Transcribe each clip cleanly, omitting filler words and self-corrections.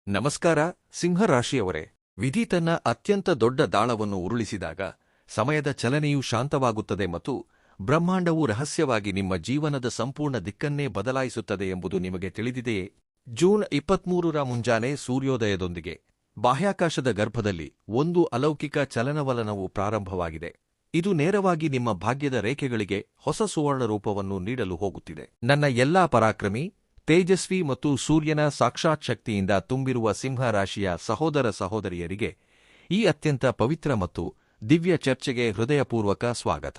ನಮಸ್ಕಾರ ಸಿಂಹರಾಶಿಯವರೇ. ವಿಧಿ ತನ್ನ ಅತ್ಯಂತ ದೊಡ್ಡ ದಾಳವನ್ನು ಉರುಳಿಸಿದಾಗ ಸಮಯದ ಚಲನೆಯು ಶಾಂತವಾಗುತ್ತದೆ ಮತ್ತು ಬ್ರಹ್ಮಾಂಡವು ರಹಸ್ಯವಾಗಿ ನಿಮ್ಮ ಜೀವನದ ಸಂಪೂರ್ಣ ದಿಕ್ಕನ್ನೇ ಬದಲಾಯಿಸುತ್ತದೆ ಎಂಬುದು ನಿಮಗೆ ತಿಳಿದಿದೆಯೇ? ಜೂನ್ 23ರ ಮುಂಜಾನೆ ಸೂರ್ಯೋದಯದೊಂದಿಗೆ ಬಾಹ್ಯಾಕಾಶದ ಗರ್ಭದಲ್ಲಿ ಒಂದು ಅಲೌಕಿಕ ಚಲನವಲನವು ಪ್ರಾರಂಭವಾಗಿದೆ. ಇದು ನೇರವಾಗಿ ನಿಮ್ಮ ಭಾಗ್ಯದ ರೇಖೆಗಳಿಗೆ ಹೊಸ ಸುವರ್ಣ ರೂಪವನ್ನು ನೀಡಲು ಹೋಗುತ್ತಿದೆ. ನನ್ನ ಎಲ್ಲಾ ಪರಾಕ್ರಮಿ, ತೇಜಸ್ವಿ ಮತ್ತು ಸೂರ್ಯನ ಸಾಕ್ಷಾತ್ ಶಕ್ತಿಯಿಂದ ತುಂಬಿರುವ ಸಿಂಹರಾಶಿಯ ಸಹೋದರ ಸಹೋದರಿಯರಿಗೆ ಈ ಅತ್ಯಂತ ಪವಿತ್ರ ಮತ್ತು ದಿವ್ಯ ಚರ್ಚೆಗೆ ಹೃದಯಪೂರ್ವಕ ಸ್ವಾಗತ.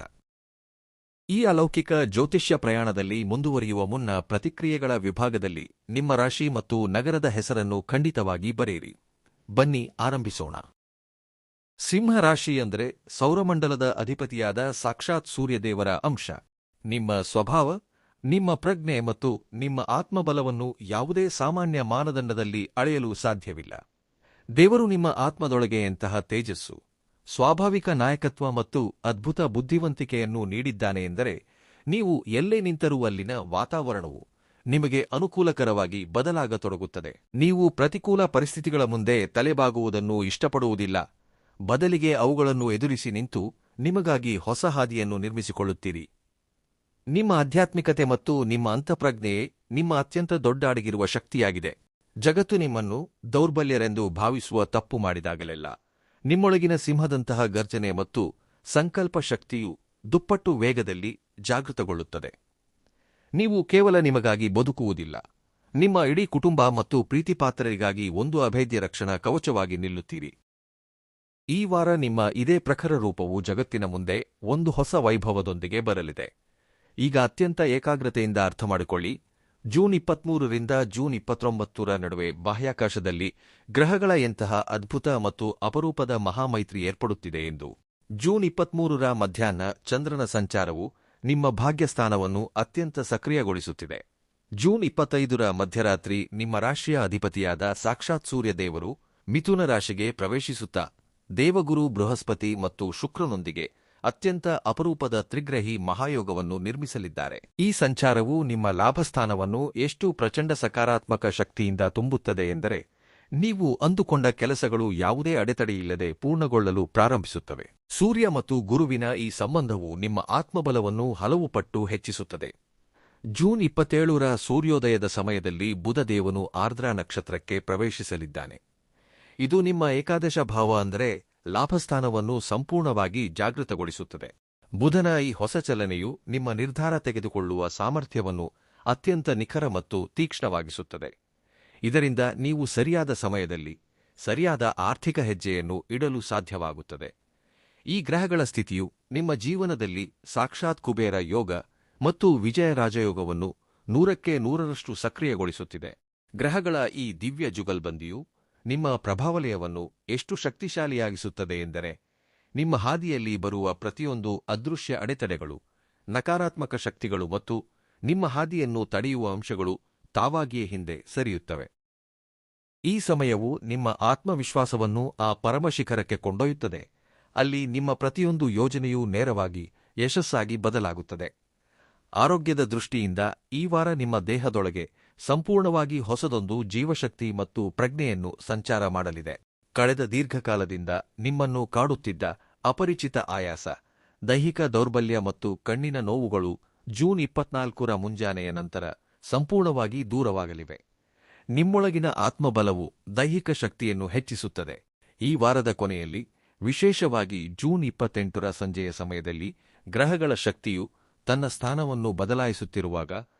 ಈ ಅಲೌಕಿಕ ಜ್ಯೋತಿಷ್ಯ ಪ್ರಯಾಣದಲ್ಲಿ ಮುಂದುವರಿಯುವ ಮುನ್ನ ಪ್ರತಿಕ್ರಿಯೆಗಳ ವಿಭಾಗದಲ್ಲಿ ನಿಮ್ಮ ರಾಶಿ ಮತ್ತು ನಗರದ ಹೆಸರನ್ನು ಖಂಡಿತವಾಗಿ ಬರೆಯಿರಿ. ಬನ್ನಿ ಆರಂಭಿಸೋಣ. ಸಿಂಹರಾಶಿ ಅಂದರೆ ಸೌರಮಂಡಲದ ಅಧಿಪತಿಯಾದ ಸಾಕ್ಷಾತ್ ಸೂರ್ಯದೇವರ ಅಂಶ. ನಿಮ್ಮ ಸ್ವಭಾವ, ನಿಮ್ಮ ಪ್ರಜ್ಞೆ ಮತ್ತು ನಿಮ್ಮ ಆತ್ಮಬಲವನ್ನು ಯಾವುದೇ ಸಾಮಾನ್ಯ ಮಾನದಂಡದಲ್ಲಿ ಅಳೆಯಲು ಸಾಧ್ಯವಿಲ್ಲ. ದೇವರು ನಿಮ್ಮ ಆತ್ಮದೊಳಗೆ ಎಂತಹ ತೇಜಸ್ಸು, ಸ್ವಾಭಾವಿಕ ನಾಯಕತ್ವ ಮತ್ತು ಅದ್ಭುತ ಬುದ್ಧಿವಂತಿಕೆಯನ್ನು ನೀಡಿದ್ದಾನೆ ಎಂದರೆ ನೀವು ಎಲ್ಲೇ ನಿಂತರೂ ಅಲ್ಲಿನ ವಾತಾವರಣವು ನಿಮಗೆ ಅನುಕೂಲಕರವಾಗಿ ಬದಲಾಗತೊಡಗುತ್ತದೆ. ನೀವು ಪ್ರತಿಕೂಲ ಪರಿಸ್ಥಿತಿಗಳ ಮುಂದೆ ತಲೆಬಾಗುವುದನ್ನು ಇಷ್ಟಪಡುವುದಿಲ್ಲ, ಬದಲಿಗೆ ಅವುಗಳನ್ನು ಎದುರಿಸಿ ನಿಂತು ನಿಮಗಾಗಿ ಹೊಸ ಹಾದಿಯನ್ನು ನಿರ್ಮಿಸಿಕೊಳ್ಳುತ್ತೀರಿ. ನಿಮ್ಮ ಆಧ್ಯಾತ್ಮಿಕತೆ ಮತ್ತು ನಿಮ್ಮ ಅಂತಃಪ್ರಜ್ಞೆಯೇ ನಿಮ್ಮ ಅತ್ಯಂತ ದೊಡ್ಡ ಅಡಗಿರುವ ಶಕ್ತಿಯಾಗಿದೆ. ಜಗತ್ತು ನಿಮ್ಮನ್ನು ದೌರ್ಬಲ್ಯರೆಂದು ಭಾವಿಸುವ ತಪ್ಪು ಮಾಡಿದಾಗಲೆಲ್ಲ ನಿಮ್ಮೊಳಗಿನ ಸಿಂಹದಂತಹ ಗರ್ಜನೆ ಮತ್ತು ಸಂಕಲ್ಪ ಶಕ್ತಿಯು ದುಪ್ಪಟ್ಟು ವೇಗದಲ್ಲಿ ಜಾಗೃತಗೊಳ್ಳುತ್ತದೆ. ನೀವು ಕೇವಲ ನಿಮಗಾಗಿ ಬದುಕುವುದಿಲ್ಲ, ನಿಮ್ಮ ಇಡೀ ಕುಟುಂಬ ಮತ್ತು ಪ್ರೀತಿಪಾತ್ರರಿಗಾಗಿ ಒಂದು ಅಭೇದ್ಯ ರಕ್ಷಣಾ ಕವಚವಾಗಿ ನಿಲ್ಲುತ್ತೀರಿ. ಈ ವಾರ ನಿಮ್ಮ ಇದೇ ಪ್ರಖರ ರೂಪವು ಜಗತ್ತಿನ ಮುಂದೆ ಒಂದು ಹೊಸ ವೈಭವದೊಂದಿಗೆ ಬರಲಿದೆ. ಈಗ ಅತ್ಯಂತ ಏಕಾಗ್ರತೆಯಿಂದ ಅರ್ಥಮಾಡಿಕೊಳ್ಳಿ. ಜೂನ್ 23ರಿಂದ ಜೂನ್ 29ರ ನಡುವೆ ಬಾಹ್ಯಾಕಾಶದಲ್ಲಿ ಗ್ರಹಗಳ ಎಂತಹ ಅದ್ಭುತ ಮತ್ತು ಅಪರೂಪದ ಮಹಾಮೈತ್ರಿ ಏರ್ಪಡುತ್ತಿದೆ ಎಂದು. ಜೂನ್ 23ರ ಮಧ್ಯಾಹ್ನ ಚಂದ್ರನ ಸಂಚಾರವು ನಿಮ್ಮ ಭಾಗ್ಯಸ್ಥಾನವನ್ನು ಅತ್ಯಂತ ಸಕ್ರಿಯಗೊಳಿಸುತ್ತಿದೆ. ಜೂನ್ 25ರ ಮಧ್ಯರಾತ್ರಿ ನಿಮ್ಮ ರಾಶಿಯ ಅಧಿಪತಿಯಾದ ಸಾಕ್ಷಾತ್ ಸೂರ್ಯದೇವರು ಮಿಥುನ ರಾಶಿಗೆ ಪ್ರವೇಶಿಸುತ್ತಾ ದೇವಗುರು ಬೃಹಸ್ಪತಿ ಮತ್ತು ಶುಕ್ರನೊಂದಿಗೆ ಅತ್ಯಂತ ಅಪರೂಪದ ತ್ರಿಗ್ರಹಿ ಮಹಾಯೋಗವನ್ನು ನಿರ್ಮಿಸಲಿದ್ದಾರೆ. ಈ ಸಂಚಾರವು ನಿಮ್ಮ ಲಾಭಸ್ಥಾನವನ್ನು ಎಷ್ಟು ಪ್ರಚಂಡ ಸಕಾರಾತ್ಮಕ ಶಕ್ತಿಯಿಂದ ತುಂಬುತ್ತದೆ ಎಂದರೆ ನೀವು ಅಂದುಕೊಂಡ ಕೆಲಸಗಳು ಯಾವುದೇ ಅಡೆತಡೆಯಿಲ್ಲದೆ ಪೂರ್ಣಗೊಳ್ಳಲು ಪ್ರಾರಂಭಿಸುತ್ತವೆ. ಸೂರ್ಯ ಮತ್ತು ಗುರುವಿನ ಈ ಸಂಬಂಧವು ನಿಮ್ಮ ಆತ್ಮಬಲವನ್ನು ಹಲವು ಪಟ್ಟು ಹೆಚ್ಚಿಸುತ್ತದೆ. ಜೂನ್ 27ರ ಸೂರ್ಯೋದಯದ ಸಮಯದಲ್ಲಿ ಬುಧದೇವನು ಆರ್ದ್ರಾ ನಕ್ಷತ್ರಕ್ಕೆ ಪ್ರವೇಶಿಸಲಿದ್ದಾನೆ. ಇದು ನಿಮ್ಮ ಏಕಾದಶ ಭಾವ ಅಂದರೆ ಲಾಭಸ್ಥಾನವನ್ನು ಸಂಪೂರ್ಣವಾಗಿ ಜಾಗೃತಗೊಳಿಸುತ್ತದೆ. ಬುಧನ ಈ ಹೊಸ ಚಲನೆಯು ನಿಮ್ಮ ನಿರ್ಧಾರ ತೆಗೆದುಕೊಳ್ಳುವ ಸಾಮರ್ಥ್ಯವನ್ನು ಅತ್ಯಂತ ನಿಖರ ಮತ್ತು ತೀಕ್ಷ್ಣವಾಗಿಸುತ್ತದೆ. ಇದರಿಂದ ನೀವು ಸರಿಯಾದ ಸಮಯದಲ್ಲಿ ಸರಿಯಾದ ಆರ್ಥಿಕ ಹೆಜ್ಜೆಯನ್ನು ಇಡಲು ಸಾಧ್ಯವಾಗುತ್ತದೆ. ಈ ಗ್ರಹಗಳ ಸ್ಥಿತಿಯು ನಿಮ್ಮ ಜೀವನದಲ್ಲಿ ಸಾಕ್ಷಾತ್ ಕುಬೇರ ಯೋಗ ಮತ್ತು ವಿಜಯ ರಾಜಯೋಗವನ್ನು 100ಕ್ಕೆ 100ರಷ್ಟು ಸಕ್ರಿಯಗೊಳಿಸುತ್ತಿದೆ. ಗ್ರಹಗಳ ಈ ದಿವ್ಯ ಜುಗಲ್ಬಂದಿಯು ನಿಮ್ಮ ಪ್ರಭಾವಲಯವನ್ನು ಎಷ್ಟು ಶಕ್ತಿಶಾಲಿಯಾಗಿಸುತ್ತದೆ ಎಂದರೆ ನಿಮ್ಮ ಹಾದಿಯಲ್ಲಿ ಬರುವ ಪ್ರತಿಯೊಂದು ಅದೃಶ್ಯ ಅಡೆತಡೆಗಳು, ನಕಾರಾತ್ಮಕ ಶಕ್ತಿಗಳು ಮತ್ತು ನಿಮ್ಮ ಹಾದಿಯನ್ನು ತಡೆಯುವ ಅಂಶಗಳು ತಾವಾಗಿಯೇ ಹಿಂದೆ ಸರಿಯುತ್ತವೆ. ಈ ಸಮಯವು ನಿಮ್ಮ ಆತ್ಮವಿಶ್ವಾಸವನ್ನು ಆ ಪರಮಶಿಖರಕ್ಕೆ ಕೊಂಡೊಯ್ಯುತ್ತದೆ. ಅಲ್ಲಿ ನಿಮ್ಮ ಪ್ರತಿಯೊಂದು ಯೋಜನೆಯೂ ನೇರವಾಗಿ ಯಶಸ್ಸಾಗಿ ಬದಲಾಗುತ್ತದೆ. ಆರೋಗ್ಯದ ದೃಷ್ಟಿಯಿಂದ ಈ ವಾರ ನಿಮ್ಮ ದೇಹದೊಳಗೆ ಸಂಪೂರ್ಣವಾಗಿ ಹೊಸದೊಂದು ಜೀವಶಕ್ತಿ ಮತ್ತು ಪ್ರಜ್ಞೆಯನ್ನು ಸಂಚಾರ ಮಾಡಲಿದೆ. ಕಳೆದ ದೀರ್ಘಕಾಲದಿಂದ ನಿಮ್ಮನ್ನು ಕಾಡುತ್ತಿದ್ದ ಅಪರಿಚಿತ ಆಯಾಸ, ದೈಹಿಕ ದೌರ್ಬಲ್ಯ ಮತ್ತು ಕಣ್ಣಿನ ನೋವುಗಳು ಜೂನ್ 24ರ ಮುಂಜಾನೆಯ ನಂತರ ಸಂಪೂರ್ಣವಾಗಿ ದೂರವಾಗಲಿವೆ. ನಿಮ್ಮೊಳಗಿನ ಆತ್ಮಬಲವು ದೈಹಿಕ ಶಕ್ತಿಯನ್ನು ಹೆಚ್ಚಿಸುತ್ತದೆ. ಈ ವಾರದ ಕೊನೆಯಲ್ಲಿ, ವಿಶೇಷವಾಗಿ ಜೂನ್ 28ರ ಸಂಜೆಯ ಸಮಯದಲ್ಲಿ, ಗ್ರಹಗಳ ಶಕ್ತಿಯು ತನ್ನ ಸ್ಥಾನವನ್ನು ಬದಲಾಯಿಸುತ್ತಿರುವಾಗ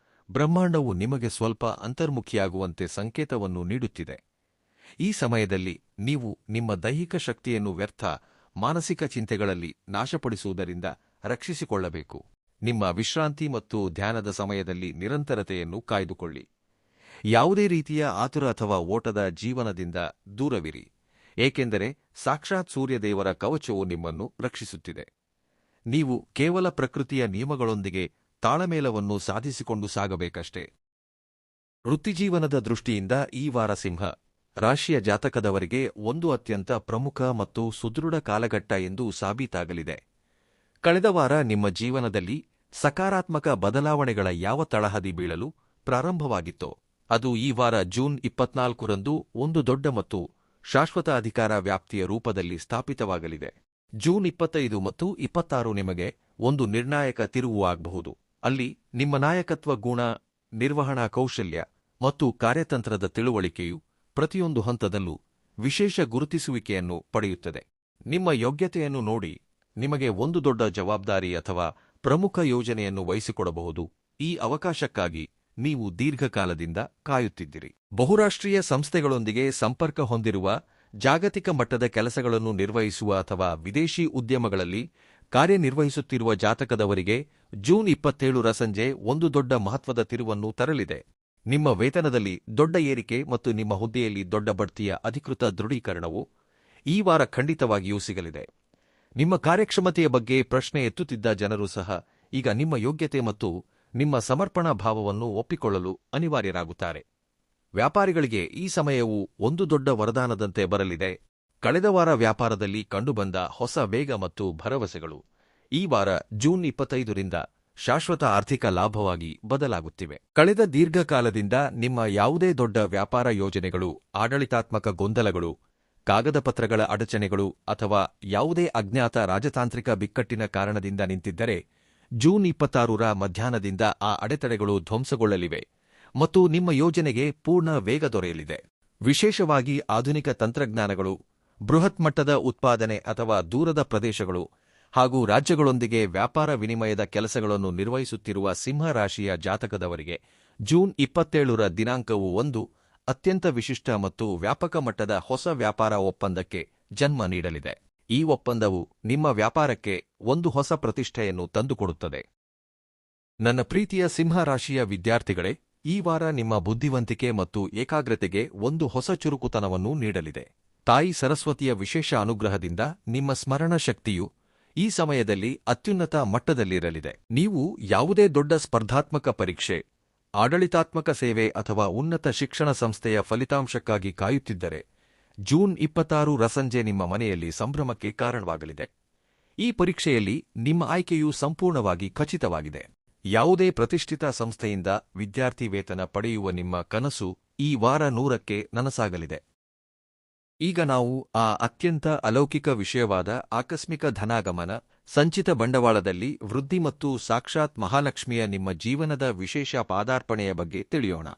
ಬ್ರಹ್ಮಾಂಡವು ನಿಮಗೆ ಸ್ವಲ್ಪ ಅಂತರ್ಮುಖಿಯಾಗುವಂತೆ ಸಂಕೇತವನ್ನು ನೀಡುತ್ತಿದೆ. ಈ ಸಮಯದಲ್ಲಿ ನೀವು ನಿಮ್ಮ ದೈಹಿಕ ಶಕ್ತಿಯನ್ನು ವ್ಯರ್ಥ ಮಾನಸಿಕ ಚಿಂತೆಗಳಲ್ಲಿ ನಾಶಪಡಿಸುವುದರಿಂದ ರಕ್ಷಿಸಿಕೊಳ್ಳಬೇಕು. ನಿಮ್ಮ ವಿಶ್ರಾಂತಿ ಮತ್ತು ಧ್ಯಾನದ ಸಮಯದಲ್ಲಿ ನಿರಂತರತೆಯನ್ನು ಕಾಯ್ದುಕೊಳ್ಳಿ. ಯಾವುದೇ ರೀತಿಯ ಆತುರ ಅಥವಾ ಓಟದ ಜೀವನದಿಂದ ದೂರವಿರಿ, ಏಕೆಂದರೆ ಸಾಕ್ಷಾತ್ ಸೂರ್ಯದೇವರ ಕವಚವು ನಿಮ್ಮನ್ನು ರಕ್ಷಿಸುತ್ತಿದೆ. ನೀವು ಕೇವಲ ಪ್ರಕೃತಿಯ ನಿಯಮಗಳೊಂದಿಗೆ ತಾಳಮೇಲವನ್ನು ಸಾಧಿಸಿಕೊಂಡು ಸಾಗಬೇಕಷ್ಟೇ. ವೃತ್ತಿಜೀವನದ ದೃಷ್ಟಿಯಿಂದ ಈ ವಾರ ಸಿಂಹ ರಾಶಿಯ ಜಾತಕದವರಿಗೆ ಒಂದು ಅತ್ಯಂತ ಪ್ರಮುಖ ಮತ್ತು ಸುದೃಢ ಕಾಲಘಟ್ಟ ಎಂದು ಸಾಬೀತಾಗಲಿದೆ. ಕಳೆದ ವಾರ ನಿಮ್ಮ ಜೀವನದಲ್ಲಿ ಸಕಾರಾತ್ಮಕ ಬದಲಾವಣೆಗಳ ಯಾವ ತಳಹದಿ ಬೀಳಲು ಪ್ರಾರಂಭವಾಗಿತ್ತೋ ಅದು ಈ ವಾರ ಜೂನ್ 24ರಂದು ಒಂದು ದೊಡ್ಡ ಮತ್ತು ಶಾಶ್ವತ ಅಧಿಕಾರ ವ್ಯಾಪ್ತಿಯ ರೂಪದಲ್ಲಿ ಸ್ಥಾಪಿತವಾಗಲಿದೆ. ಜೂನ್ 25 ಮತ್ತು 26 ನಿಮಗೆ ಒಂದು ನಿರ್ಣಾಯಕ ತಿರುವು ಆಗಬಹುದು. ಅಲ್ಲಿ ನಿಮ್ಮ ನಾಯಕತ್ವ ಗುಣ, ನಿರ್ವಹಣಾ ಕೌಶಲ್ಯ ಮತ್ತು ಕಾರ್ಯತಂತ್ರದ ತಿಳುವಳಿಕೆಯು ಪ್ರತಿಯೊಂದು ಹಂತದಲ್ಲೂ ವಿಶೇಷ ಗುರುತಿಸುವಿಕೆಯನ್ನು ಪಡೆಯುತ್ತದೆ. ನಿಮ್ಮ ಯೋಗ್ಯತೆಯನ್ನು ನೋಡಿ ನಿಮಗೆ ಒಂದು ದೊಡ್ಡ ಜವಾಬ್ದಾರಿ ಅಥವಾ ಪ್ರಮುಖ ಯೋಜನೆಯನ್ನು ವಹಿಸಿಕೊಡಬಹುದು. ಈ ಅವಕಾಶಕ್ಕಾಗಿ ನೀವು ದೀರ್ಘಕಾಲದಿಂದ ಕಾಯುತ್ತಿದ್ದಿರಿ. ಬಹುರಾಷ್ಟ್ರೀಯ ಸಂಸ್ಥೆಗಳೊಂದಿಗೆ ಸಂಪರ್ಕ ಹೊಂದಿರುವ, ಜಾಗತಿಕ ಮಟ್ಟದ ಕೆಲಸಗಳನ್ನು ನಿರ್ವಹಿಸುವ ಅಥವಾ ವಿದೇಶಿ ಉದ್ಯಮಗಳಲ್ಲಿ ಕಾರ್ಯನಿರ್ವಹಿಸುತ್ತಿರುವ ಜಾತಕದವರಿಗೆ ಜೂನ್ 27ರ ಸಂಜೆ ಒಂದು ದೊಡ್ಡ ಮಹತ್ವದ ತಿರುವನ್ನು ತರಲಿದೆ. ನಿಮ್ಮ ವೇತನದಲ್ಲಿ ದೊಡ್ಡ ಏರಿಕೆ ಮತ್ತು ನಿಮ್ಮ ಹುದ್ದೆಯಲ್ಲಿ ದೊಡ್ಡ ಬಡ್ತಿಯ ಅಧಿಕೃತ ದೃಢೀಕರಣವು ಈ ವಾರ ಖಂಡಿತವಾಗಿಯೂ ಸಿಗಲಿದೆ. ನಿಮ್ಮ ಕಾರ್ಯಕ್ಷಮತೆಯ ಬಗ್ಗೆ ಪ್ರಶ್ನೆ ಎತ್ತುತ್ತಿದ್ದ ಜನರು ಸಹ ಈಗ ನಿಮ್ಮ ಯೋಗ್ಯತೆ ಮತ್ತು ನಿಮ್ಮ ಸಮರ್ಪಣಾ ಭಾವವನ್ನು ಒಪ್ಪಿಕೊಳ್ಳಲು ಅನಿವಾರ್ಯರಾಗುತ್ತಾರೆ. ವ್ಯಾಪಾರಿಗಳಿಗೆ ಈ ಸಮಯವು ಒಂದು ದೊಡ್ಡ ವರದಾನದಂತೆ ಬರಲಿದೆ. ಕಳೆದ ವಾರ ವ್ಯಾಪಾರದಲ್ಲಿ ಕಂಡುಬಂದ ಹೊಸ ವೇಗ ಮತ್ತು ಭರವಸೆಗಳು ಈ ವಾರ ಜೂನ್ 25ರಿಂದ ಶಾಶ್ವತ ಆರ್ಥಿಕ ಲಾಭವಾಗಿ ಬದಲಾಗುತ್ತಿವೆ. ಕಳೆದ ದೀರ್ಘಕಾಲದಿಂದ ನಿಮ್ಮ ಯಾವುದೇ ದೊಡ್ಡ ವ್ಯಾಪಾರ ಯೋಜನೆಗಳು, ಆಡಳಿತಾತ್ಮಕ ಗೊಂದಲಗಳು, ಕಾಗದ ಪತ್ರಗಳ ಅಡಚಣೆಗಳು ಅಥವಾ ಯಾವುದೇ ಅಜ್ಞಾತ ರಾಜತಾಂತ್ರಿಕ ಬಿಕ್ಕಟ್ಟಿನ ಕಾರಣದಿಂದ ನಿಂತಿದ್ದರೆ, ಜೂನ್ 26ರ ಮಧ್ಯಾಹ್ನದಿಂದ ಆ ಅಡೆತಡೆಗಳು ಧ್ವಂಸಗೊಳ್ಳಲಿವೆ ಮತ್ತು ನಿಮ್ಮ ಯೋಜನೆಗೆ ಪೂರ್ಣ ವೇಗ ದೊರೆಯಲಿದೆ. ವಿಶೇಷವಾಗಿ ಆಧುನಿಕ ತಂತ್ರಜ್ಞಾನಗಳು, ಬೃಹತ್ ಮಟ್ಟದ ಉತ್ಪಾದನೆ ಅಥವಾ ದೂರದ ಪ್ರದೇಶಗಳು ಹಾಗೂ ರಾಜ್ಯಗಳೊಂದಿಗೆ ವ್ಯಾಪಾರ ವಿನಿಮಯದ ಕೆಲಸಗಳನ್ನು ನಿರ್ವಹಿಸುತ್ತಿರುವ ಸಿಂಹ ರಾಶಿಯ ಜಾತಕದವರಿಗೆ ಜೂನ್ 27ರ ದಿನಾಂಕವು ಒಂದು ಅತ್ಯಂತ ವಿಶಿಷ್ಟ ಮತ್ತು ವ್ಯಾಪಕ ಮಟ್ಟದ ಹೊಸ ವ್ಯಾಪಾರ ಒಪ್ಪಂದಕ್ಕೆ ಜನ್ಮ ನೀಡಲಿದೆ. ಈ ಒಪ್ಪಂದವು ನಿಮ್ಮ ವ್ಯಾಪಾರಕ್ಕೆ ಒಂದು ಹೊಸ ಪ್ರತಿಷ್ಠೆಯನ್ನು ತಂದುಕೊಡುತ್ತದೆ. ನನ್ನ ಪ್ರೀತಿಯ ಸಿಂಹ ರಾಶಿಯ ವಿದ್ಯಾರ್ಥಿಗಳೇ, ಈ ವಾರ ನಿಮ್ಮ ಬುದ್ಧಿವಂತಿಕೆ ಮತ್ತು ಏಕಾಗ್ರತೆಗೆ ಒಂದು ಹೊಸ ಚುರುಕುತನವನ್ನು ನೀಡಲಿದೆ. ತಾಯಿ ಸರಸ್ವತಿಯ ವಿಶೇಷ ಅನುಗ್ರಹದಿಂದ ನಿಮ್ಮ ಸ್ಮರಣ ಶಕ್ತಿಯು ಈ ಸಮಯದಲ್ಲಿ ಅತ್ಯುನ್ನತ ಮಟ್ಟದಲ್ಲಿರಲಿದೆ. ನೀವು ಯಾವುದೇ ದೊಡ್ಡ ಸ್ಪರ್ಧಾತ್ಮಕ ಪರೀಕ್ಷೆ, ಆಡಳಿತಾತ್ಮಕ ಸೇವೆ ಅಥವಾ ಉನ್ನತ ಶಿಕ್ಷಣ ಸಂಸ್ಥೆಯ ಫಲಿತಾಂಶಕ್ಕಾಗಿ ಕಾಯುತ್ತಿದ್ದರೆ, ಜೂನ್ 26ರ ಸಂಜೆ ನಿಮ್ಮ ಮನೆಯಲ್ಲಿ ಸಂಭ್ರಮಕ್ಕೆ ಕಾರಣವಾಗಲಿದೆ. ಈ ಪರೀಕ್ಷೆಯಲ್ಲಿ ನಿಮ್ಮ ಆಯ್ಕೆಯು ಸಂಪೂರ್ಣವಾಗಿ ಖಚಿತವಾಗಿದೆ. ಯಾವುದೇ ಪ್ರತಿಷ್ಠಿತ ಸಂಸ್ಥೆಯಿಂದ ವಿದ್ಯಾರ್ಥಿ ವೇತನ ಪಡೆಯುವ ನಿಮ್ಮ ಕನಸು ಈ ವಾರ 100ಕ್ಕೆ ನನಸಾಗಲಿದೆ. ಈಗ ನಾವು ಆ ಅತ್ಯಂತ ಅಲೌಕಿಕ ವಿಷಯವಾದ ಆಕಸ್ಮಿಕ ಧನಾಗಮನ, ಸಂಚಿತ ಬಂಡವಾಳದಲ್ಲಿ ವೃದ್ಧಿ ಮತ್ತು ಸಾಕ್ಷಾತ್ ಮಹಾಲಕ್ಷ್ಮಿಯ ನಿಮ್ಮ ಜೀವನದ ವಿಶೇಷ ಪಾದಾರ್ಪಣೆಯ ಬಗ್ಗೆ ತಿಳಿಯೋಣ.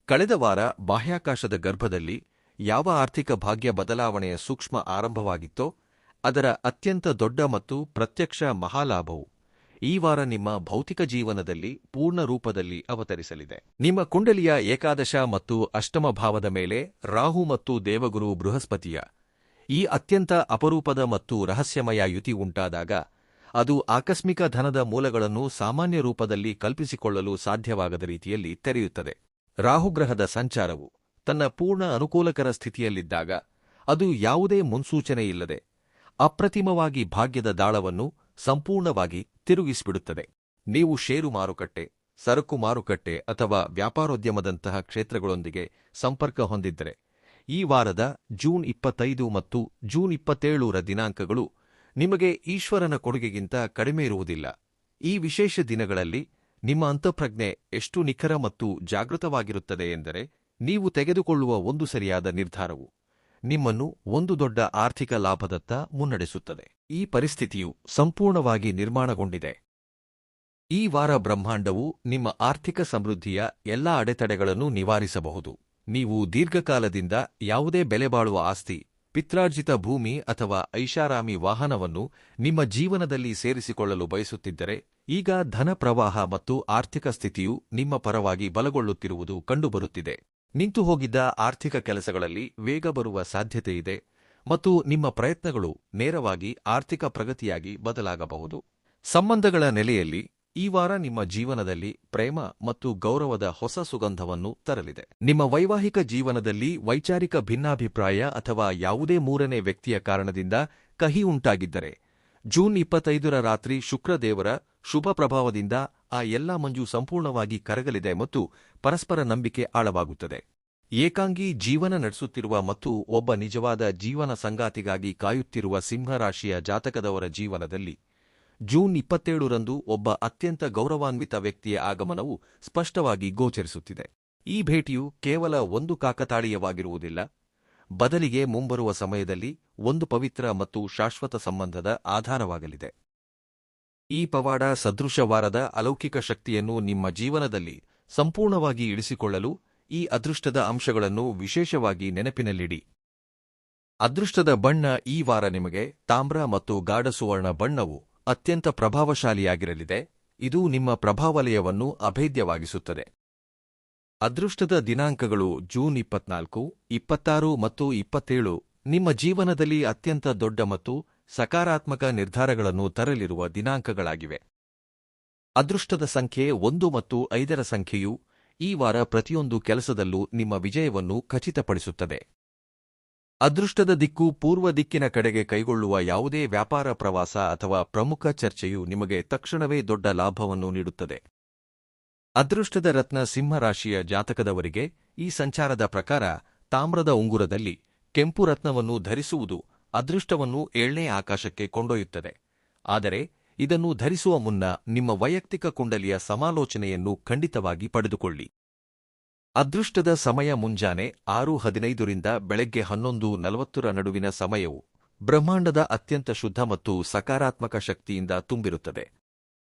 ಕಳೆದ ವಾರ ಬಾಹ್ಯಾಕಾಶದ ಗರ್ಭದಲ್ಲಿ ಯಾವ ಆರ್ಥಿಕ ಭಾಗ್ಯ ಬದಲಾವಣೆಯ ಸೂಕ್ಷ್ಮ ಆರಂಭವಾಗಿತ್ತೋ ಅದರ ಅತ್ಯಂತ ದೊಡ್ಡ ಮತ್ತು ಪ್ರತ್ಯಕ್ಷ ಮಹಾಲಾಭವು ಈ ವಾರ ನಿಮ್ಮ ಭೌತಿಕ ಜೀವನದಲ್ಲಿ ಪೂರ್ಣ ರೂಪದಲ್ಲಿ ಅವತರಿಸಲಿದೆ. ನಿಮ್ಮ ಕುಂಡಲಿಯ ಏಕಾದಶ ಮತ್ತು ಅಷ್ಟಮ ಭಾವದ ಮೇಲೆ ರಾಹು ಮತ್ತು ದೇವಗುರು ಬೃಹಸ್ಪತಿಯ ಈ ಅತ್ಯಂತ ಅಪರೂಪದ ಮತ್ತು ರಹಸ್ಯಮಯ ಯುತಿ ಉಂಟಾದಾಗ ಅದು ಆಕಸ್ಮಿಕ ಧನದ ಮೂಲಗಳನ್ನು ಸಾಮಾನ್ಯ ರೂಪದಲ್ಲಿ ಕಲ್ಪಿಸಿಕೊಳ್ಳಲು ಸಾಧ್ಯವಾಗದ ರೀತಿಯಲ್ಲಿ ತೆರೆಯುತ್ತದೆ. ರಾಹುಗ್ರಹದ ಸಂಚಾರವು ತನ್ನ ಪೂರ್ಣ ಅನುಕೂಲಕರ ಸ್ಥಿತಿಯಲ್ಲಿದ್ದಾಗ ಅದು ಯಾವುದೇ ಮುನ್ಸೂಚನೆಯಿಲ್ಲದೆ ಅಪ್ರತಿಮವಾಗಿ ಭಾಗ್ಯದ ದಾಳವನ್ನು ಸಂಪೂರ್ಣವಾಗಿ ತಿರುಗಿಸಿಬಿಡುತ್ತದೆ. ನೀವು ಷೇರು ಮಾರುಕಟ್ಟೆ, ಸರಕು ಮಾರುಕಟ್ಟೆ ಅಥವಾ ವ್ಯಾಪಾರೋದ್ಯಮದಂತಹ ಕ್ಷೇತ್ರಗಳೊಂದಿಗೆ ಸಂಪರ್ಕ ಹೊಂದಿದ್ದರೆ, ಈ ವಾರದ ಜೂನ್ 25 ಮತ್ತು ಜೂನ್ 27ರ ದಿನಾಂಕಗಳು ನಿಮಗೆ ಈಶ್ವರನ ಕೊಡುಗೆಗಿಂತ ಕಡಿಮೆ ಇರುವುದಿಲ್ಲ. ಈ ವಿಶೇಷ ದಿನಗಳಲ್ಲಿ ನಿಮ್ಮ ಅಂತಃಪ್ರಜ್ಞೆ ಎಷ್ಟು ನಿಖರ ಮತ್ತು ಜಾಗೃತವಾಗಿರುತ್ತದೆ ಎಂದರೆ, ನೀವು ತೆಗೆದುಕೊಳ್ಳುವ ಒಂದು ಸರಿಯಾದ ನಿರ್ಧಾರವು ನಿಮ್ಮನ್ನು ಒಂದು ದೊಡ್ಡ ಆರ್ಥಿಕ ಲಾಭದತ್ತ ಮುನ್ನಡೆಸುತ್ತದೆ. ಈ ಪರಿಸ್ಥಿತಿಯು ಸಂಪೂರ್ಣವಾಗಿ ನಿರ್ಮಾಣಗೊಂಡಿದೆ. ಈ ವಾರ ಬ್ರಹ್ಮಾಂಡವು ನಿಮ್ಮ ಆರ್ಥಿಕ ಸಮೃದ್ಧಿಯ ಎಲ್ಲಾ ಅಡೆತಡೆಗಳನ್ನು ನಿವಾರಿಸಬಹುದು. ನೀವು ದೀರ್ಘಕಾಲದಿಂದ ಯಾವುದೇ ಬೆಲೆಬಾಳುವ ಆಸ್ತಿ, ಪಿತ್ರಾರ್ಜಿತ ಭೂಮಿ ಅಥವಾ ಐಷಾರಾಮಿ ವಾಹನವನ್ನು ನಿಮ್ಮ ಜೀವನದಲ್ಲಿ ಸೇರಿಸಿಕೊಳ್ಳಲು ಬಯಸುತ್ತಿದ್ದರೆ, ಈಗ ಧನ ಪ್ರವಾಹ ಮತ್ತು ಆರ್ಥಿಕ ಸ್ಥಿತಿಯು ನಿಮ್ಮ ಪರವಾಗಿ ಬಲಗೊಳ್ಳುತ್ತಿರುವುದು ಕಂಡುಬರುತ್ತಿದೆ. ನಿಂತು ಹೋಗಿದ್ದ ಆರ್ಥಿಕ ಕೆಲಸಗಳಲ್ಲಿ ವೇಗ ಬರುವ ಸಾಧ್ಯತೆಯಿದೆ ಮತ್ತು ನಿಮ್ಮ ಪ್ರಯತ್ನಗಳು ನೇರವಾಗಿ ಆರ್ಥಿಕ ಪ್ರಗತಿಯಾಗಿ ಬದಲಾಗಬಹುದು. ಸಂಬಂಧಗಳ ನೆಲೆಯಲ್ಲಿ ಈ ವಾರ ನಿಮ್ಮ ಜೀವನದಲ್ಲಿ ಪ್ರೇಮ ಮತ್ತು ಗೌರವದ ಹೊಸ ಸುಗಂಧವನ್ನು ತರಲಿದೆ. ನಿಮ್ಮ ವೈವಾಹಿಕ ಜೀವನದಲ್ಲಿ ವೈಚಾರಿಕ ಭಿನ್ನಾಭಿಪ್ರಾಯ ಅಥವಾ ಯಾವುದೇ ಮೂರನೇ ವ್ಯಕ್ತಿಯ ಕಾರಣದಿಂದ ಕಹಿ ಉಂಟಾಗಿದ್ದರೆ, ಜೂನ್ 25ರ ರಾತ್ರಿ ಶುಕ್ರದೇವರ ಶುಭ ಪ್ರಭಾವದಿಂದ ಆ ಎಲ್ಲಾ ಮಂಜು ಸಂಪೂರ್ಣವಾಗಿ ಕರಗಲಿದೆ ಮತ್ತು ಪರಸ್ಪರ ನಂಬಿಕೆ ಆಳವಾಗುತ್ತದೆ. ಏಕಾಂಗಿ ಜೀವನ ನಡೆಸುತ್ತಿರುವ ಮತ್ತು ಒಬ್ಬ ನಿಜವಾದ ಜೀವನ ಸಂಗಾತಿಗಾಗಿ ಕಾಯುತ್ತಿರುವ ಸಿಂಹರಾಶಿಯ ಜಾತಕದವರ ಜೀವನದಲ್ಲಿ ಜೂನ್ 27ರಂದು ಒಬ್ಬ ಅತ್ಯಂತ ಗೌರವಾನ್ವಿತ ವ್ಯಕ್ತಿಯ ಆಗಮನವು ಸ್ಪಷ್ಟವಾಗಿ ಗೋಚರಿಸುತ್ತಿದೆ. ಈ ಭೇಟಿಯು ಕೇವಲ ಒಂದು ಕಾಕತಾಳೀಯವಾಗಿರುವುದಿಲ್ಲ, ಬದಲಿಗೆ ಮುಂಬರುವ ಸಮಯದಲ್ಲಿ ಒಂದು ಪವಿತ್ರ ಮತ್ತು ಶಾಶ್ವತ ಸಂಬಂಧದ ಆಧಾರವಾಗಲಿದೆ. ಈ ಪವಾಡ ಸದೃಶವಾರದ ಅಲೌಕಿಕ ಶಕ್ತಿಯನ್ನು ನಿಮ್ಮ ಜೀವನದಲ್ಲಿ ಸಂಪೂರ್ಣವಾಗಿ ಇಳಿಸಿಕೊಳ್ಳಲು ಈ ಅದೃಷ್ಟದ ಅಂಶಗಳನ್ನು ವಿಶೇಷವಾಗಿ ನೆನಪಿನಲ್ಲಿಡಿ. ಅದೃಷ್ಟದ ಬಣ್ಣ ಈ ವಾರ ನಿಮಗೆ ತಾಮ್ರ ಮತ್ತು ಗಾಢಸುವರ್ಣ ಬಣ್ಣವು ಅತ್ಯಂತ ಪ್ರಭಾವಶಾಲಿಯಾಗಿರಲಿದೆ, ಇದು ನಿಮ್ಮ ಪ್ರಭಾವಲಯವನ್ನು ಅಭೇದ್ಯವಾಗಿಸುತ್ತದೆ. ಅದೃಷ್ಟದ ದಿನಾಂಕಗಳು ಜೂನ್ 24, 26 ಮತ್ತು 27 ನಿಮ್ಮ ಜೀವನದಲ್ಲಿ ಅತ್ಯಂತ ದೊಡ್ಡ ಮತ್ತು ಸಕಾರಾತ್ಮಕ ನಿರ್ಧಾರಗಳನ್ನು ತರಲಿರುವ ದಿನಾಂಕಗಳಾಗಿವೆ. ಅದೃಷ್ಟದ ಸಂಖ್ಯೆ 1 ಮತ್ತು 5ರ ಸಂಖ್ಯೆಯು ಈ ವಾರ ಪ್ರತಿಯೊಂದು ಕೆಲಸದಲ್ಲೂ ನಿಮ್ಮ ವಿಜಯವನ್ನು ಖಚಿತಪಡಿಸುತ್ತದೆ. ಅದೃಷ್ಟದ ದಿಕ್ಕು ಪೂರ್ವ ದಿಕ್ಕಿನ ಕಡೆಗೆ ಕೈಗೊಳ್ಳುವ ಯಾವುದೇ ವ್ಯಾಪಾರ ಪ್ರವಾಸ ಅಥವಾ ಪ್ರಮುಖ ಚರ್ಚೆಯು ನಿಮಗೆ ತಕ್ಷಣವೇ ದೊಡ್ಡ ಲಾಭವನ್ನು ನೀಡುತ್ತದೆ. ಅದೃಷ್ಟದ ರತ್ನ ಸಿಂಹರಾಶಿಯ ಜಾತಕದವರಿಗೆ ಈ ಸಂಚಾರದ ಪ್ರಕಾರ ತಾಮ್ರದ ಉಂಗುರದಲ್ಲಿ ಕೆಂಪು ರತ್ನವನ್ನು ಧರಿಸುವುದು ಅದೃಷ್ಟವನ್ನು 7ನೇ ಆಕಾಶಕ್ಕೆ ಕೊಂಡೊಯ್ಯುತ್ತದೆ. ಆದರೆ ಇದನ್ನು ಧರಿಸುವ ಮುನ್ನ ನಿಮ್ಮ ವೈಯಕ್ತಿಕ ಕುಂಡಲಿಯ ಸಮಾಲೋಚನೆಯನ್ನು ಖಂಡಿತವಾಗಿ ಪಡೆದುಕೊಳ್ಳಿ. ಅದೃಷ್ಟದ ಸಮಯ ಮುಂಜಾನೆ 6:15 ರಿಂದ ಬೆಳಗ್ಗೆ 11:40 ನಡುವಿನ ಸಮಯವು ಬ್ರಹ್ಮಾಂಡದ ಅತ್ಯಂತ ಶುದ್ಧ ಮತ್ತು ಸಕಾರಾತ್ಮಕ ಶಕ್ತಿಯಿಂದ ತುಂಬಿರುತ್ತದೆ.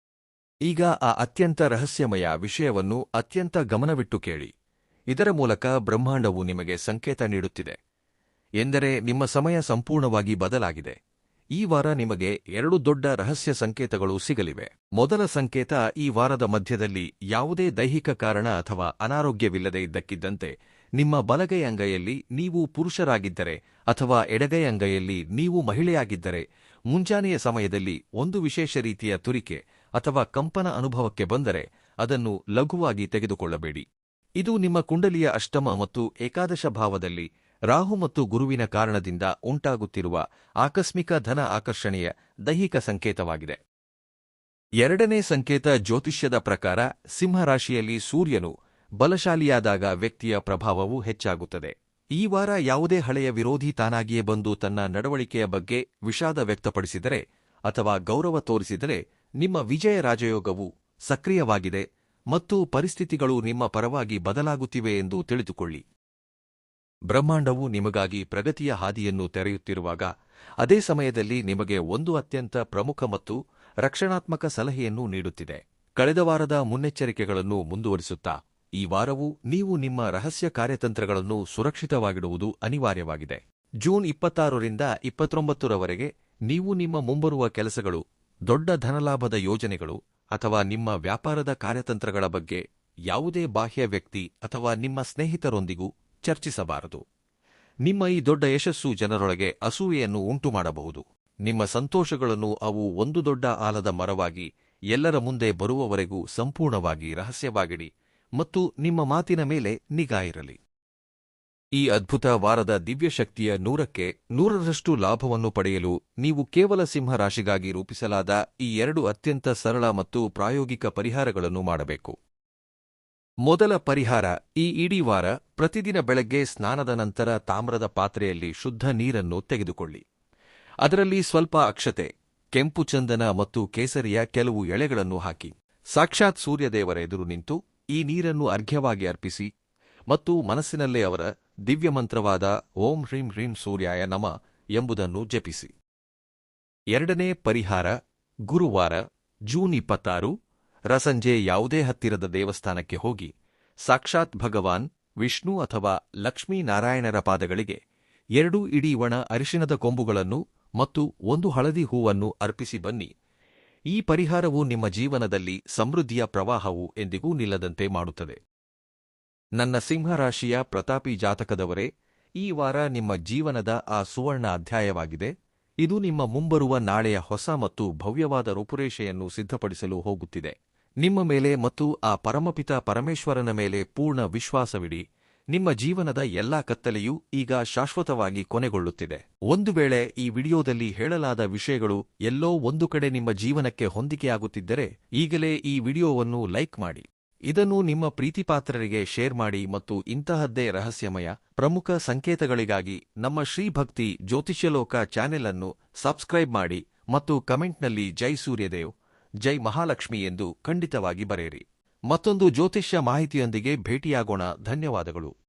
ಈಗ ಆ ಅತ್ಯಂತ ರಹಸ್ಯಮಯ ವಿಷಯವನ್ನು ಅತ್ಯಂತ ಗಮನವಿಟ್ಟು ಕೇಳಿ. ಇದರ ಮೂಲಕ ಬ್ರಹ್ಮಾಂಡವು ನಿಮಗೆ ಸಂಕೇತ ನೀಡುತ್ತಿದೆ ಎಂದರೆ ನಿಮ್ಮ ಸಮಯ ಸಂಪೂರ್ಣವಾಗಿ ಬದಲಾಗಿದೆ. ಈ ವಾರ ನಿಮಗೆ 2 ದೊಡ್ಡ ರಹಸ್ಯ ಸಂಕೇತಗಳು ಸಿಗಲಿವೆ. ಮೊದಲ ಸಂಕೇತ, ಈ ವಾರದ ಮಧ್ಯದಲ್ಲಿ ಯಾವುದೇ ದೈಹಿಕ ಕಾರಣ ಅಥವಾ ಅನಾರೋಗ್ಯವಿಲ್ಲದೆ ಇದ್ದಕ್ಕಿದ್ದಂತೆ ನಿಮ್ಮ ಬಲಗೈ ಅಂಗೈಯಲ್ಲಿ ನೀವು ಪುರುಷರಾಗಿದ್ದರೆ ಅಥವಾ ಎಡಗೈ ಅಂಗೈಯಲ್ಲಿ ನೀವು ಮಹಿಳೆಯಾಗಿದ್ದರೆ ಮುಂಜಾನೆಯ ಸಮಯದಲ್ಲಿ ಒಂದು ವಿಶೇಷ ರೀತಿಯ ತುರಿಕೆ ಅಥವಾ ಕಂಪನ ಅನುಭವಕ್ಕೆ ಬಂದರೆ ಅದನ್ನು ಲಘುವಾಗಿ ತೆಗೆದುಕೊಳ್ಳಬೇಡಿ. ಇದು ನಿಮ್ಮ ಕುಂಡಲಿಯ ಅಷ್ಟಮ ಮತ್ತು ಏಕಾದಶ ಭಾವದಲ್ಲಿ ರಾಹು ಮತ್ತು ಗುರುವಿನ ಕಾರಣದಿಂದ ಉಂಟಾಗುತ್ತಿರುವ ಆಕಸ್ಮಿಕ ಧನ ಆಕರ್ಷಣೆಯ ದೈಹಿಕ ಸಂಕೇತವಾಗಿದೆ. ಎರಡನೇ ಸಂಕೇತ, ಜ್ಯೋತಿಷ್ಯದ ಪ್ರಕಾರ ಸಿಂಹರಾಶಿಯಲ್ಲಿ ಸೂರ್ಯನು ಬಲಶಾಲಿಯಾದಾಗ ವ್ಯಕ್ತಿಯ ಪ್ರಭಾವವು ಹೆಚ್ಚಾಗುತ್ತದೆ. ಈ ವಾರ ಯಾವುದೇ ಹಳೆಯ ವಿರೋಧಿ ತಾನಾಗಿಯೇ ಬಂದು ತನ್ನ ನಡವಳಿಕೆಯ ಬಗ್ಗೆ ವಿಷಾದ ವ್ಯಕ್ತಪಡಿಸಿದರೆ ಅಥವಾ ಗೌರವ ತೋರಿಸಿದರೆ ನಿಮ್ಮ ವಿಜಯ ರಾಜಯೋಗವು ಸಕ್ರಿಯವಾಗಿದೆ ಮತ್ತು ಪರಿಸ್ಥಿತಿಗಳು ನಿಮ್ಮ ಪರವಾಗಿ ಬದಲಾಗುತ್ತಿವೆ ಎಂದು ತಿಳಿದುಕೊಳ್ಳಿ. ಬ್ರಹ್ಮಾಂಡವು ನಿಮಗಾಗಿ ಪ್ರಗತಿಯ ಹಾದಿಯನ್ನು ತೆರೆಯುತ್ತಿರುವಾಗ ಅದೇ ಸಮಯದಲ್ಲಿ ನಿಮಗೆ ಒಂದು ಅತ್ಯಂತ ಪ್ರಮುಖ ಮತ್ತು ರಕ್ಷಣಾತ್ಮಕ ಸಲಹೆಯನ್ನು ನೀಡುತ್ತಿದೆ. ಕಳೆದ ವಾರದ ಮುನ್ನೆಚ್ಚರಿಕೆಗಳನ್ನು ಮುಂದುವರಿಸುತ್ತಾ ಈ ವಾರವೂ ನೀವು ನಿಮ್ಮ ರಹಸ್ಯ ಕಾರ್ಯತಂತ್ರಗಳನ್ನು ಸುರಕ್ಷಿತವಾಗಿಡುವುದು ಅನಿವಾರ್ಯವಾಗಿದೆ. ಜೂನ್ 26 ರಿಂದ 29ರವರೆಗೆ ನೀವು ನಿಮ್ಮ ಮುಂಬರುವ ಕೆಲಸಗಳು, ದೊಡ್ಡ ಧನಲಾಭದ ಯೋಜನೆಗಳು ಅಥವಾ ನಿಮ್ಮ ವ್ಯಾಪಾರದ ಕಾರ್ಯತಂತ್ರಗಳ ಬಗ್ಗೆ ಯಾವುದೇ ಬಾಹ್ಯ ವ್ಯಕ್ತಿ ಅಥವಾ ನಿಮ್ಮ ಸ್ನೇಹಿತರೊಂದಿಗೂ ಚರ್ಚಿಸಬಾರದು. ನಿಮ್ಮ ಈ ದೊಡ್ಡ ಯಶಸ್ಸು ಜನರೊಳಗೆ ಅಸೂಯೆಯನ್ನು ಉಂಟುಮಾಡಬಹುದು. ನಿಮ್ಮ ಸಂತೋಷಗಳನ್ನು ಅವು ಒಂದು ದೊಡ್ಡ ಆಲದ ಮರವಾಗಿ ಎಲ್ಲರ ಮುಂದೆ ಬರುವವರೆಗೂ ಸಂಪೂರ್ಣವಾಗಿ ರಹಸ್ಯವಾಗಿಡಿ ಮತ್ತು ನಿಮ್ಮ ಮಾತಿನ ಮೇಲೆ ನಿಗಾ ಇರಲಿ. ಈ ಅದ್ಭುತ ವಾರದ ದಿವ್ಯಶಕ್ತಿಯ 100ಕ್ಕೆ 100ರಷ್ಟು ಲಾಭವನ್ನು ಪಡೆಯಲು ನೀವು ಕೇವಲ ಸಿಂಹರಾಶಿಗಾಗಿ ರೂಪಿಸಲಾದ ಈ 2 ಅತ್ಯಂತ ಸರಳ ಮತ್ತು ಪ್ರಾಯೋಗಿಕ ಪರಿಹಾರಗಳನ್ನು ಮಾಡಬೇಕು. ಮೊದಲ ಪರಿಹಾರ, ಈ ಇಡೀ ವಾರ ಪ್ರತಿದಿನ ಬೆಳಗ್ಗೆ ಸ್ನಾನದ ನಂತರ ತಾಮ್ರದ ಪಾತ್ರೆಯಲ್ಲಿ ಶುದ್ಧ ನೀರನ್ನು ತೆಗೆದುಕೊಳ್ಳಿ. ಅದರಲ್ಲಿ ಸ್ವಲ್ಪ ಅಕ್ಷತೆ, ಕೆಂಪು ಚಂದನ ಮತ್ತು ಕೇಸರಿಯ ಕೆಲವು ಎಳೆಗಳನ್ನು ಹಾಕಿ ಸಾಕ್ಷಾತ್ ಸೂರ್ಯದೇವರ ಎದುರು ನಿಂತು ಈ ನೀರನ್ನು ಅರ್ಘ್ಯವಾಗಿ ಅರ್ಪಿಸಿ ಮತ್ತು ಮನಸ್ಸಿನಲ್ಲೇ ಅವರ ದಿವ್ಯಮಂತ್ರವಾದ ಓಂ ಹ್ರೀಂ ಹ್ರೀಂ ಸೂರ್ಯಾಯ ನಮಃ ಎಂಬುದನ್ನು ಜಪಿಸಿ. ಎರಡನೇ ಪರಿಹಾರ, ಗುರುವಾರ ಜೂನ್ 26 ರಸಂಜೆ ಯಾವುದೇ ಹತ್ತಿರದ ದೇವಸ್ಥಾನಕ್ಕೆ ಹೋಗಿ ಸಾಕ್ಷಾತ್ ಭಗವಾನ್ ವಿಷ್ಣು ಅಥವಾ ಲಕ್ಷ್ಮೀನಾರಾಯಣರ ಪಾದಗಳಿಗೆ 2 ಇಡೀ ಒಣ ಅರಿಶಿಣದ ಕೊಂಬುಗಳನ್ನು ಮತ್ತು 1 ಹಳದಿ ಹೂವನ್ನು ಅರ್ಪಿಸಿ ಬನ್ನಿ. ಈ ಪರಿಹಾರವು ನಿಮ್ಮ ಜೀವನದಲ್ಲಿ ಸಮೃದ್ಧಿಯ ಪ್ರವಾಹವು ಎಂದಿಗೂ ನಿಲ್ಲದಂತೆ ಮಾಡುತ್ತದೆ. ನನ್ನ ಸಿಂಹರಾಶಿಯ ಪ್ರತಾಪಿ ಜಾತಕದವರೇ, ಈ ವಾರ ನಿಮ್ಮ ಜೀವನದ ಆ ಸುವರ್ಣ ಅಧ್ಯಾಯವಾಗಿದೆ. ಇದು ನಿಮ್ಮ ಮುಂಬರುವ ನಾಳೆಯ ಹೊಸ ಮತ್ತು ಭವ್ಯವಾದ ರೂಪುರೇಷೆಯನ್ನು ಸಿದ್ಧಪಡಿಸಲು ಹೋಗುತ್ತಿದೆ. ನಿಮ್ಮ ಮೇಲೆ ಮತ್ತು ಆ ಪರಮಪಿತ ಪರಮೇಶ್ವರನ ಮೇಲೆ ಪೂರ್ಣ ವಿಶ್ವಾಸವಿಡಿ. ನಿಮ್ಮ ಜೀವನದ ಎಲ್ಲಾ ಕತ್ತಲೆಯೂ ಈಗ ಶಾಶ್ವತವಾಗಿ ಕೊನೆಗೊಳ್ಳುತ್ತಿದೆ. ಒಂದು ವೇಳೆ ಈ ವಿಡಿಯೋದಲ್ಲಿ ಹೇಳಲಾದ ವಿಷಯಗಳು ಎಲ್ಲೋ ಒಂದು ಕಡೆ ನಿಮ್ಮ ಜೀವನಕ್ಕೆ ಹೊಂದಿಕೆಯಾಗುತ್ತಿದ್ದರೆ ಈಗಲೇ ಈ ವಿಡಿಯೋವನ್ನು ಲೈಕ್ ಮಾಡಿ, ಇದನ್ನು ನಿಮ್ಮ ಪ್ರೀತಿಪಾತ್ರರಿಗೆ ಶೇರ್ ಮಾಡಿ ಮತ್ತು ಇಂತಹದ್ದೇ ರಹಸ್ಯಮಯ ಪ್ರಮುಖ ಸಂಕೇತಗಳಿಗಾಗಿ ನಮ್ಮ ಶ್ರೀಭಕ್ತಿ ಜ್ಯೋತಿಷ್ಯಲೋಕ ಚಾನೆಲ್ ಅನ್ನು ಸಬ್ಸ್ಕ್ರೈಬ್ ಮಾಡಿ ಮತ್ತು ಕಮೆಂಟ್ನಲ್ಲಿ ಜೈ ಸೂರ್ಯದೇವ್, ಜೈ ಮಹಾಲಕ್ಷ್ಮಿ ಎಂದು ಖಂಡಿತವಾಗಿ ಬರೆಯಿರಿ. ಮತ್ತೊಂದು ಜ್ಯೋತಿಷ್ಯ ಮಾಹಿತಿಯೊಂದಿಗೆ ಭೇಟಿಯಾಗೋಣ. ಧನ್ಯವಾದಗಳು.